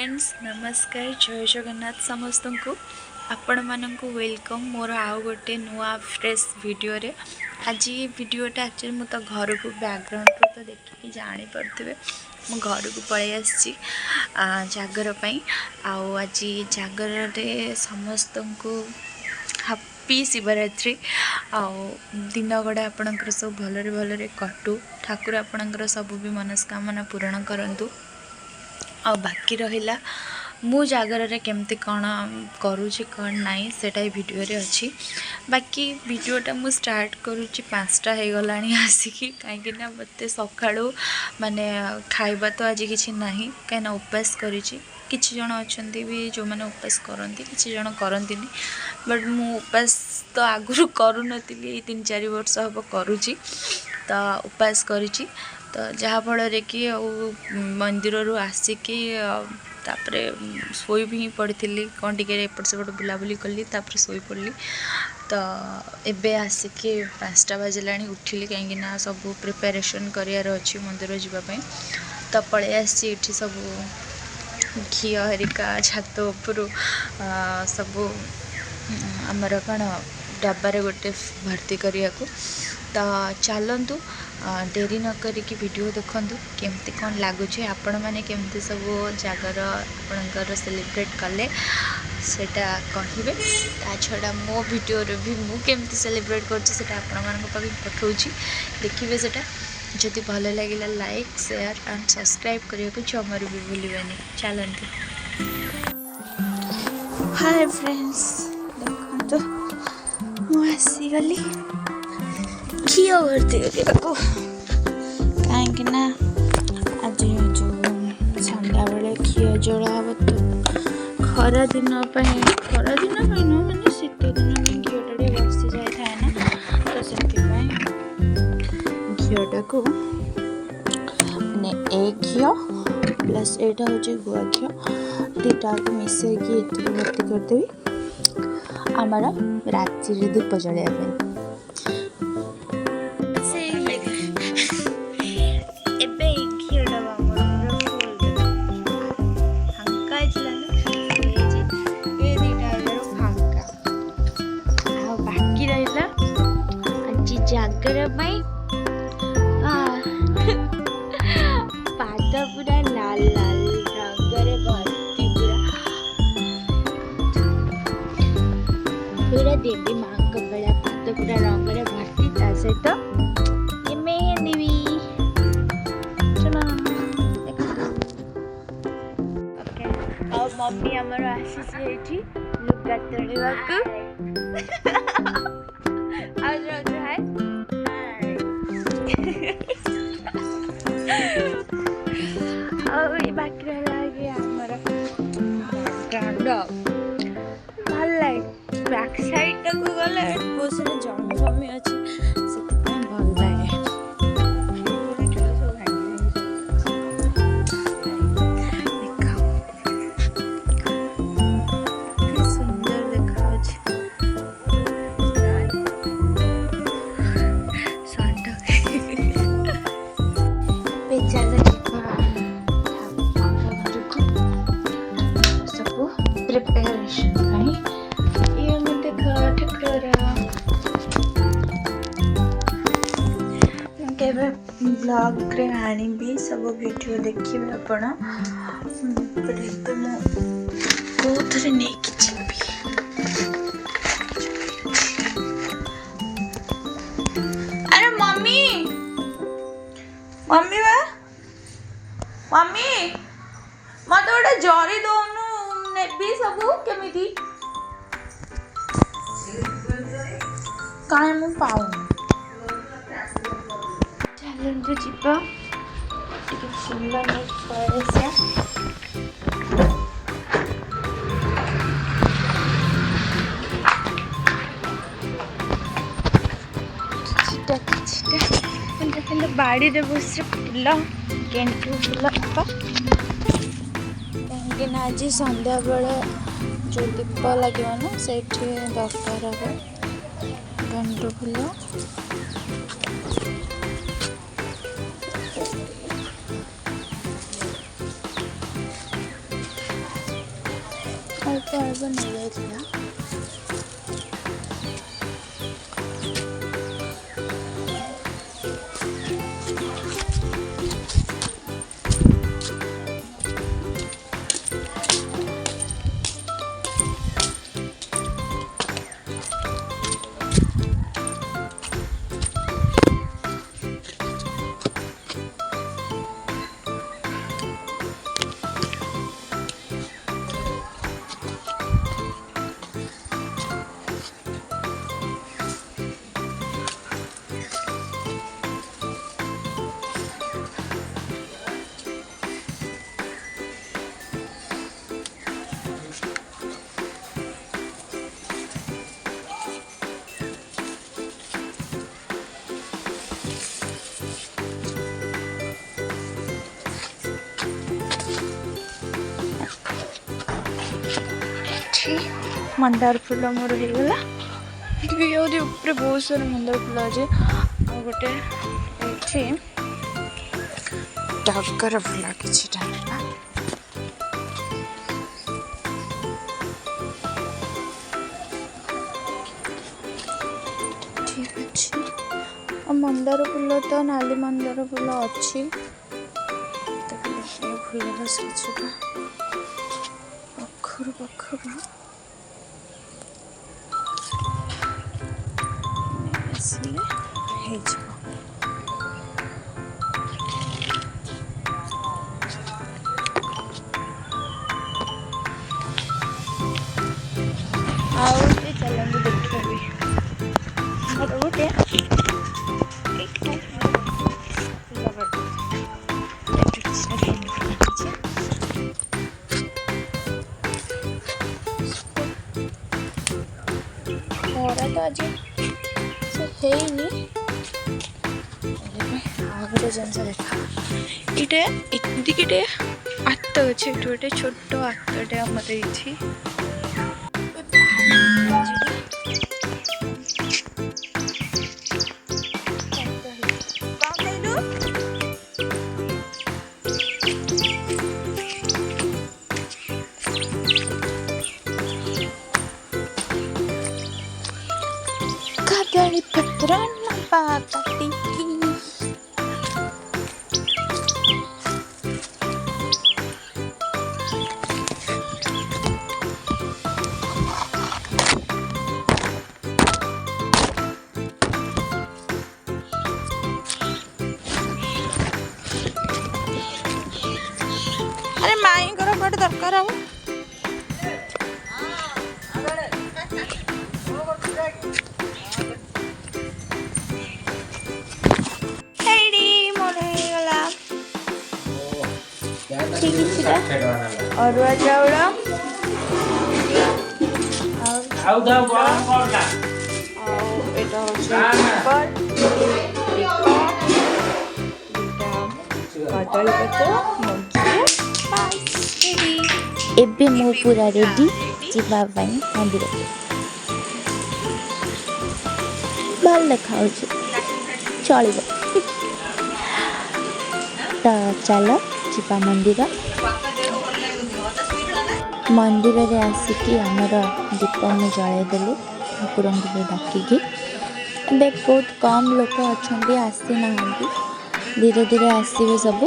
Friends नमस्कार जय जगन्नाथ समस्त को आपण मानक वेलकम मोर आउ गोटे नुआ फ्रेश वीडियो रे। आज ये वीडियोटा एक्चुअली मु तो घर को बैकग्राउंड रो तो देखिए जानी पड़े मु घर को पलि आसी जागर पाई आज जागर रे समस्त को हैप्पी शिवरात्रि दिन गड़ा आपणकर सब भलरे भलरे कटू ठाकुर आपणकर सब भी मनस्कामना पूरण करंतु। आ बाकी रहिला मु जागर रे केमती कौन करुँची कौन नाई सेटा वीडियो रे अच्छी। बाकी वीडियोटा मु स्टार्ट करुँची 5टा हो गलानी आसिकी कहीं मत सका माने खाइबा तो आज किसी ना कहीं उपास करिछि। किछि जन अछंती भी जो मैंने उपास करती किछि जन करती बट मु उपास तो आगुरु करू नथिली 3-4 वर्ष हम करुँची तो उपास करिछि। तो जहाँ फल कि मंदिर रू आसिकी तापरे सोई भी पड़ी कौन टिके एपट सेपट बुलाबुली कली तापरे सोई पड़ी। तो एबे आसिकी 5टा बाजिलानी उठिली कहीं सब प्रिपेरेसन करार अच्छी मंदिर जावाई। तो पलि आसी सब घी हरिका छात उपर सब आमर कौन डब्बारे गोटे भर्ती करने को। तो चलतु डेरी न करिकी वीडियो देखंतु केमती कौन लगुच आपण मैंने केमती सब जागर आपणकर सेलिब्रेट कले सेटा कहिबे। ता छड़ा मो वीडियो रे भी मु केमती सेलिब्रेट करछि सेटा आपण मानक पाखे पठाउछि देखिबे। सेटा जदि भल लागिला लाइक शेयर एंड सब्सक्राइब करिया को जमर भी भूलिबेनी। चलंतु। हाय फ्रेंड्स देखंतु मु आसी गली घी भर्ती करने कहीं आज जो संध्या बेले घी जला हम तो खरा दिन मैंने शीत दिन में घीटा बसी जाए ना तो से घीटा को मैंने एक घी प्लस एटा हूँ गुआ घी दीटा को मिसेकी भर्ती करदेवी आमर राति दीप जलिया जागर पाद पूरा लाल लाल रंगरे भर्ती पूरा देवी माँ बेला पाद पूरा रंगरे भर्ती ता सहित मेहंदी और मम्मी आमर आसी लुगा तोड़ा बाकी लगे आमर भल लगे बैक साइड टाक गले बहुत सारे जमी जमी अच्छी से भल लगे। सुंदर देखा प्रिपरेशन ये मत केवे ब्लॉग रे आनी सब वीडियो देखिए आपण तो मुझे नहीं अरे मम्मी मम्मी मम्मी मत गोटे जरी दौनु नेबी सब केमिति कहीं मुझे पाऊँ चलते जीवा फूल नहीं पड़ेगा बाड़ी रे बस फूल गेंटू फूल कहीं आज संध्या बेले जो दीप लगे ना से दरकार हम गेंटू फूल ଅଳ୍ପ ଅଳ୍ପ ନେଇଯାଇଥିଲା। मंदार फूल मोर होगला ऊपर बहुत सारा मंदार फूल अच्छे आ गोटे टगर फूल किछटा ठीक अच्छे मंदार फूल तो नाली मंदार फूल अच्छी फूल किछटा पखर पखर चलते देखिए गोटे खरा तो आज से गोटे जिन देखा ये एमती आत अच्छे गोटे छोट आतटे आमर ये कदली पत्र काटी अरे माई गोटे दरकार हम अरुआ चाउल एबे मो पूरा रेडी जीवा मंदिर भल देखा चलो तो चलो जीवा मंदिर मंदिर रे आसिकी आमर दीप में जलैदेलु ठाकुर को डाकिकी ए बहुत कम लोक अच्छा आसी ना धीरे धीरे आसवे सब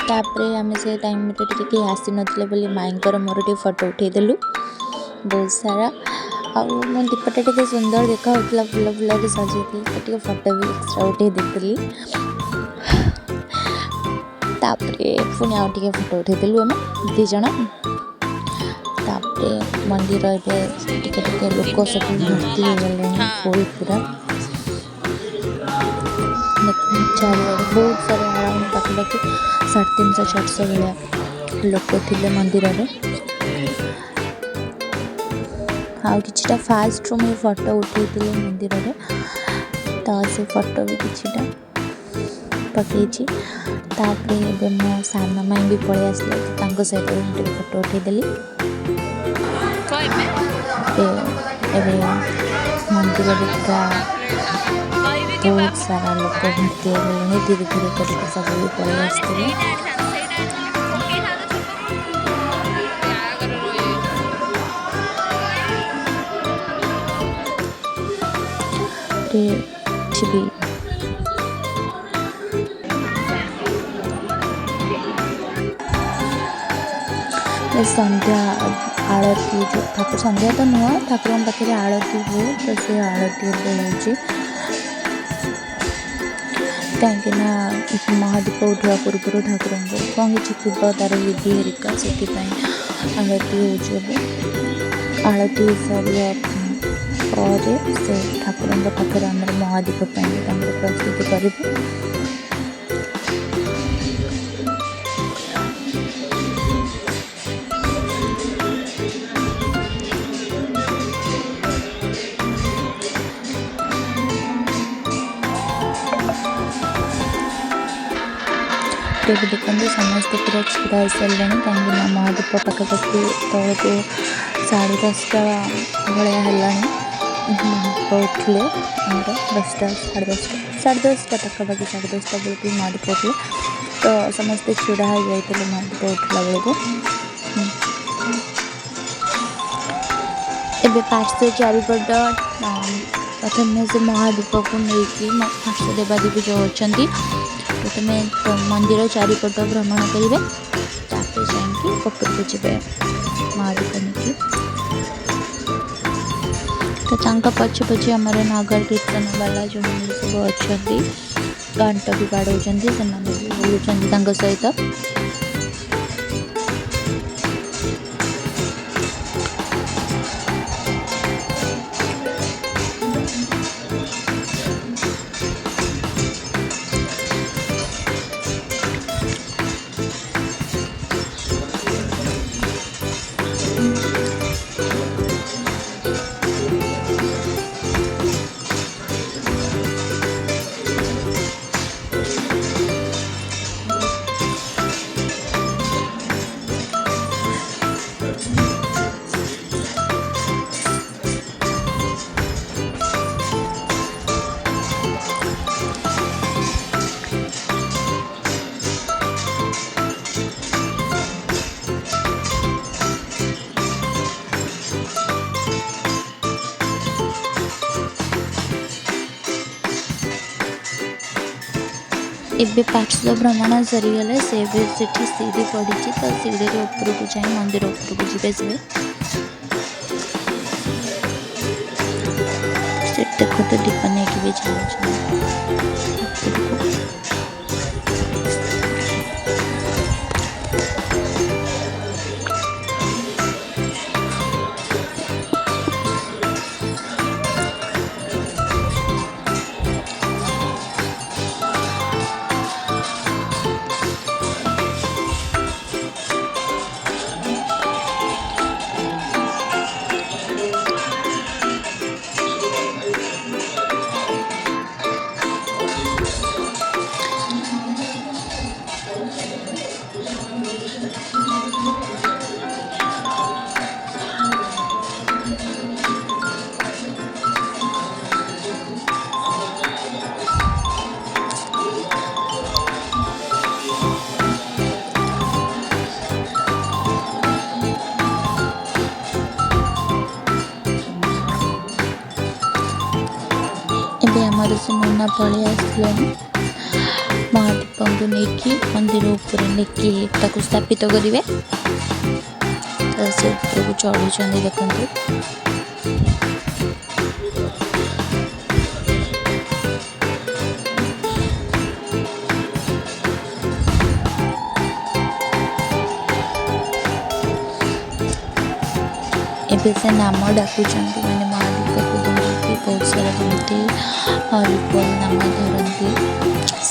तापरे आम से टाइम टे आसी नथिले बोली माईंकर मोर टे फोटो उठेदेलु बहुत सारा आउ मो दीपटा टे सुंदर देखा होता फुल फुल सजे टे फोटो भी एक्सट्रा उठे देली तापरे पुणी आउ टे फोटो उठेदेलु आम दी जण तापरे मंदिर टे लोक सब भर्ती हो गले फुल पूरा चारिआड बहुत सारा अराउंड पाखापाखि 350-400 भाया लोक थे मंदिर में आउ किछटा फास्ट रू मुझे फोटो उठे मंदिर में तो से फोटो भी किछटा पकई तापर मो सान माई भी पलि आसले तो सहित फोटो उठेदेली मंदिर पूरा बहुत सारा लोक भर्ती हो धीरे धीरे करके सब भी पलि आसते ଏଠି ବି संध्या आरती जो ठाकुर संध्या तो नुह ठाकुर पाखे आरती हुए तो से आरती हो कहीं महादीप उठा पूर्व ठाकुर कौन कि तार विधि हेरिका से आरती हो आरती सरिया से ठाकुर पाखे आम महादीप प्रस्तुति करूँ भी देखते समस्त पूरा छुड़ा हो सारे कहीं महादीप पाखापाखि तौर को 10:30 भाया है महादीप उठिले आमर 10टा 10:30 पाखापाखि 10:30 बेलू महादीप उठिले तो समस्ते छुड़ा हो जाते महादीप उठला बेलू एवं पार्श्व चारिपट प्रथम से महादीप को लेकिन पार्श्व देवादेवी जो अच्छा प्रथम मंदिर चारिपट भ्रमण करेंगे तापर जाकि ऊपर को जी महादीप नहीं तो पछे पछे आमर नगर कीर्तन वाला जो सब अच्छा घंट भी बाड़े बोलुं सहित एबे पार्श्व भ्रमण सरीगले से सीढ़ी पड़ी तो सीढ़ी ऊपर को जाए मंदिर ऊपर को जी से देखते दीप नहीं कि भी आमर से नना पलि आसले महादीप को लेकिन मंदिर ऊपर लेकिन स्थापित करेंगे तो से ऊपर को चढ़ुं देखते एबे से नाम डाकुंट मैंने महादीप को धरिकी बहुत सारा जमी हरिपल नाम धरती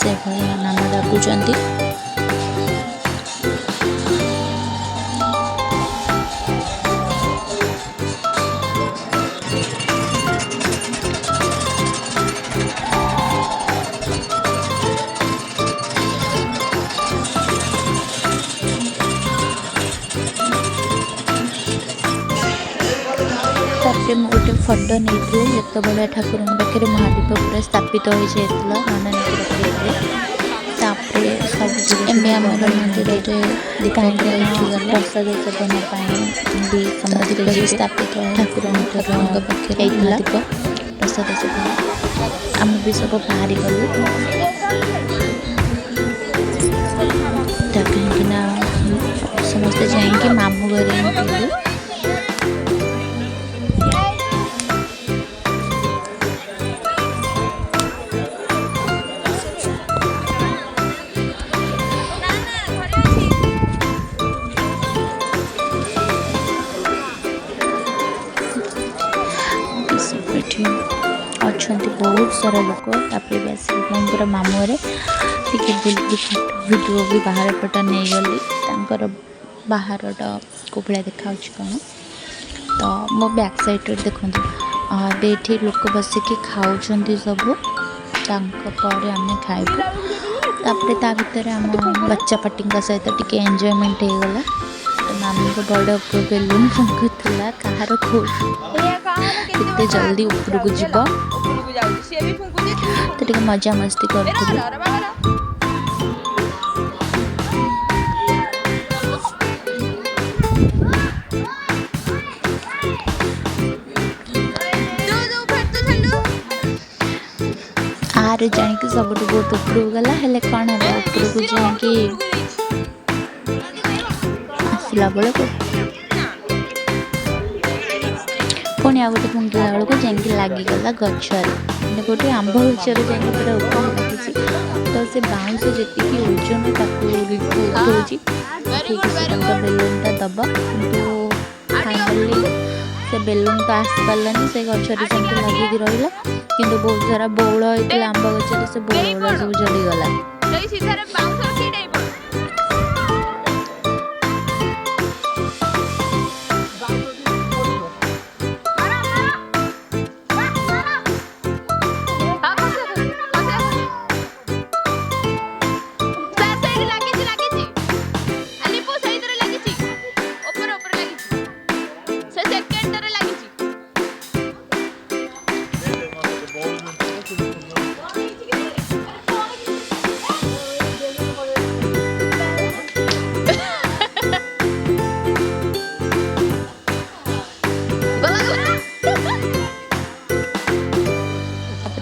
से भाया नाम डाकुंट गोटे फटो नहीं जो ठाकुर पाखे महादीप पूरा स्थापित हो जाता सब मंदिर प्रसाद सेवन भी स्थापित ठाकुर पाखे महादीप प्रसाद सब आम भी सब बाहरी गलु कहीं समस्ते जाइए मामू घर पिलु अच्छा बहुत सारा लोक पूरा मामू टे वीडियो भी बाहर पटा नहीं गली बाहर को भाया देखा कौन तो मो बैक साइड देखो ये लोक बसिक खाऊँ सब पर आम खाइबू तापर ता भर आम बच्चा पार्टी सहित टी एंजॉयमेंट हो गला तो मामी को बड़ बेलून फुंकुला कहार केते जल्दी ऊपर को जीव तो टे मजा मस्ती कर आरे जानिक सब बहुत ऊपर गला हेले कौन है ऊपर को जाकि आसला बेल को पुणी आ गए पुंगला बेल को जाकि लगिगला गचर गोटे आंब गचर जाकि पूरा ऊपर लगी तो से बाउंस जी ओजन उठाऊँ ठीक से बेलूनटा दब कि फाइनाली से बेलून तो आसी पारानी से गचर जमी लगिक रहा कि बहुत सारा बौल होता आंब गचर से बौल सब जलीगला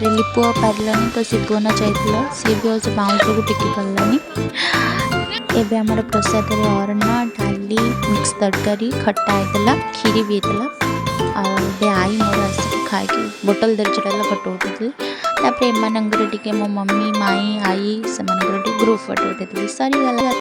लिपु पारानी तो सी पुना चाहिए सी भी से बाउंस को टिकी पारानी एबे हमारे प्रसाद रे अरना डाली मिक्स तरकारी खट्टा होता खीरी भी होता आई मोर आस खाई बोतल दर चढ़ा फोटो उठे एम टे मो मम्मी माई आई से ग्रुप फोटो उठे सारी गला।